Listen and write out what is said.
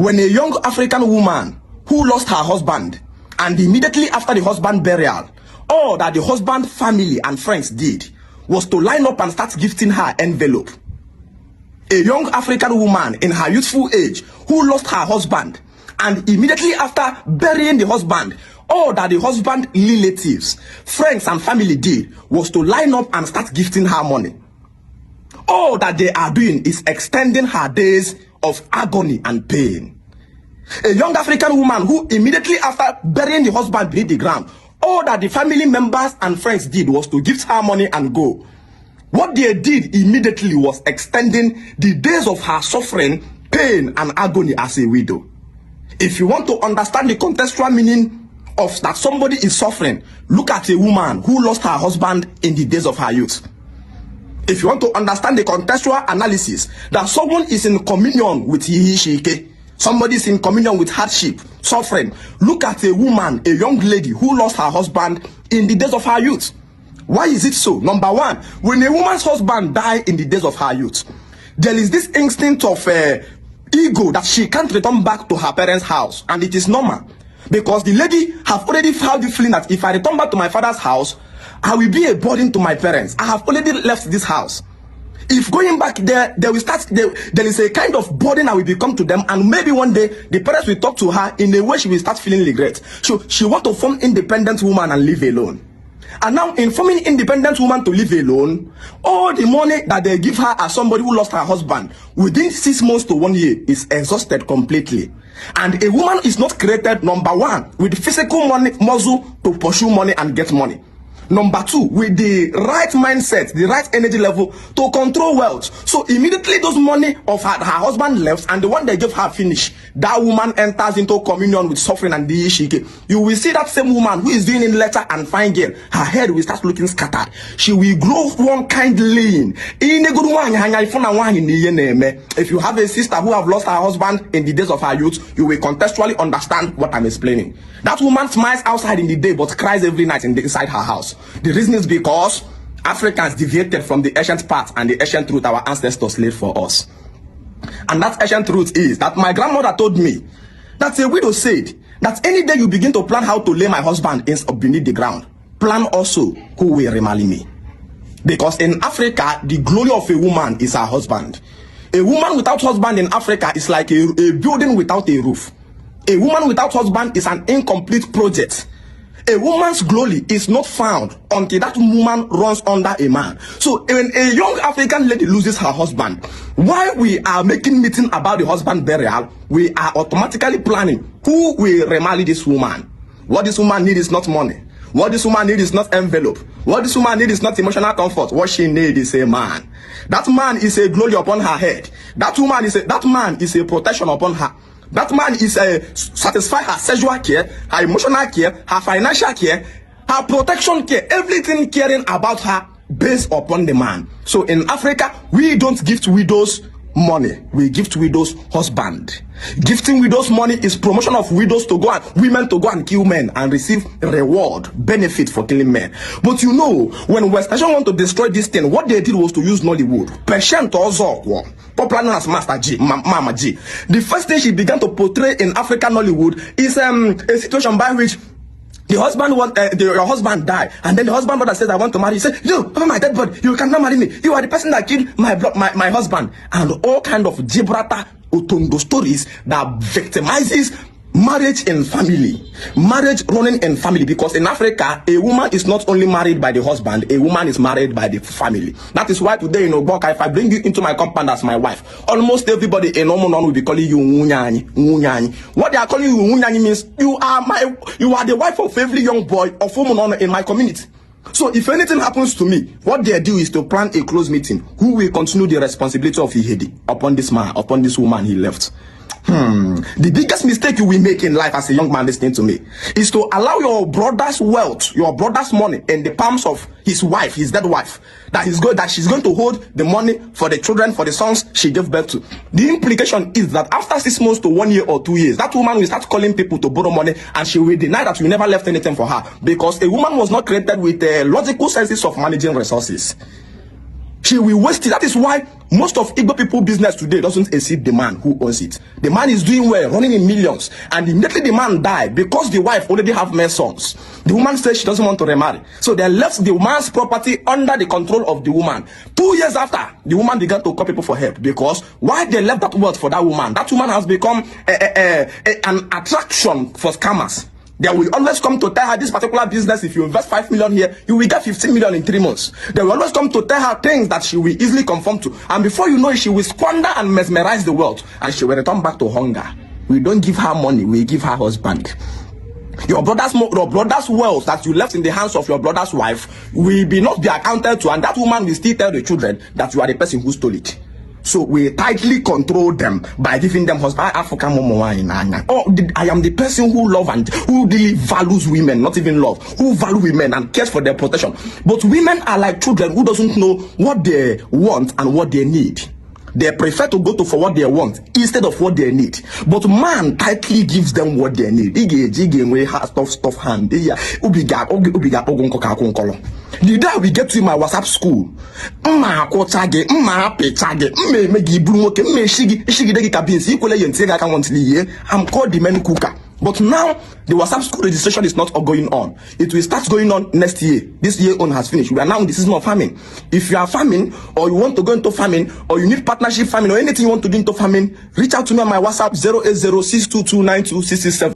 when a young African woman who lost her husband, and immediately after the husband burial, all that the husband family and friends did was to line up and start gifting her envelope. A young African woman in her youthful age who lost her husband, and immediately after burying the husband, all that the husband relatives, friends and family did was to line up and start gifting her money. All that they are doing is extending her days of agony and pain. A young African woman who immediately after burying the husband beneath the ground, all that the family members and friends did was to gift her money and go. What they did immediately was extending the days of her suffering, pain, and agony as a widow. If you want to understand the contextual meaning of that somebody is suffering, look at a woman who lost her husband in the days of her youth. If you want to understand the contextual analysis that someone is in communion with Yihishike, somebody is in communion with hardship, suffering, look at a woman, a young lady who lost her husband in the days of her youth. Why is it so? Number one, when a woman's husband died in the days of her youth, there is this instinct of ego that she can't return back to her parents' house, and it is normal because the lady have already felt the feeling that if I return back to my father's house, I will be a burden to my parents. I have already left this house. If going back there, there is a kind of burden that will become to them, and maybe one day the parents will talk to her in a way she will start feeling regret. So she want to form independent woman and live alone. And now in forming independent woman to live alone, all the money that they give her as somebody who lost her husband within 6 months to 1 year is exhausted completely. And a woman is not created, number one, with physical money, muscle to pursue money and get money. Number two, with the right mindset, the right energy level to control wealth. So immediately those money of her husband left and the one they gave her finish, that woman enters into communion with suffering and the ishike. You will see that same woman who is doing in letter and fine girl, her head will start looking scattered. She will grow one kind lean. If you have a sister who have lost her husband in the days of her youth, you will contextually understand what I'm explaining. That woman smiles outside in the day but cries every night inside her house. The reason is because Africans deviated from the ancient path and the ancient truth our ancestors laid for us. And that ancient truth is that my grandmother told me that a widow said that any day you begin to plan how to lay my husband beneath the ground, plan also who will remarry me. Because in Africa, the glory of a woman is her husband. A woman without husband in Africa is like a building without a roof. A woman without husband is an incomplete project. A woman's glory is not found until that woman runs under a man. So when a young African lady loses her husband, while we are making meeting about the husband burial, we are automatically planning who will remarry this woman. What this woman needs is not money. What this woman needs is not envelope. What this woman needs is not emotional comfort. What she needs is a man. That man is a glory upon her head. That man is a protection upon her. That man is satisfy her sexual care, her emotional care, her financial care, her protection care, everything caring about her based upon the man. So in Africa, we don't gift widows money, we gift widows husband. Gifting widows money is promotion of widows to go and women to go and kill men and receive reward, benefit for killing men. But you know, when West Nation want to destroy this thing, what they did was to use Nollywood. Patient also popular known as Master G, Mama G. The first thing she began to portray in African Nollywood is a situation by which the husband your husband died, and then the husband brother says, I want to marry you. He said, you, over my dead body, you cannot marry me. You are the person that killed my husband. And all kind of Gibraltar Utondo stories that victimizes marriage in family, marriage running in family. Because in Africa, a woman is not only married by the husband, a woman is married by the family. That is why today in Ogboka, if I bring you into my compound as my wife, almost everybody in Omonon will be calling you Ngunyani. What they are calling you Ngunyani means you are the wife of every young boy of Omonon in my community. So if anything happens to me, what they do is to plan a close meeting. Who will continue the responsibility of Ihedi upon this man, upon this woman he left? The biggest mistake you will make in life as a young man listening to me is to allow your brother's wealth, your brother's money in the palms of his wife, his dead wife, that she's going to hold the money for the children, for the sons she gave birth to. The implication is that after 6 months to 1 year or 2 years, that woman will start calling people to borrow money, and she will deny that you never left anything for her, because a woman was not created with logical senses of managing resources. She will waste it. That is why Most of Igbo people business today doesn't exceed the man who owns it. The man is doing well, running in millions, and immediately the man died because the wife already have male sons. The woman says she doesn't want to remarry, so they left the man's property under the control of the woman. 2 years after, the woman began to call people for help, because why they left that wealth for that woman has become an attraction for scammers. They will always come to tell her this particular business, if you invest 5 million here, you will get 15 million in 3 months. They will always come to tell her things that she will easily conform to. And before you know it, she will squander and mesmerize the wealth. And she will return back to hunger. We don't give her money, we give her husband. Your brother's wealth that you left in the hands of your brother's wife will not be accounted to. And that woman will still tell the children that you are the person who stole it. So we tightly control them by giving them husband. African I am the person who love and who really values women, not even love, who value women and cares for their protection. But women are like children who doesn't know what they want and what they need. They prefer to go for what they want instead of what they need. But man tightly gives them what they need. The day we get to my WhatsApp school, I'm called the men cooker. But now the WhatsApp school registration is not going on. It will start going on next year. This year on has finished. We are now in the season of farming. If you are farming, or you want to go into farming, or you need partnership farming, or anything you want to do into farming, reach out to me on my WhatsApp 08062292667.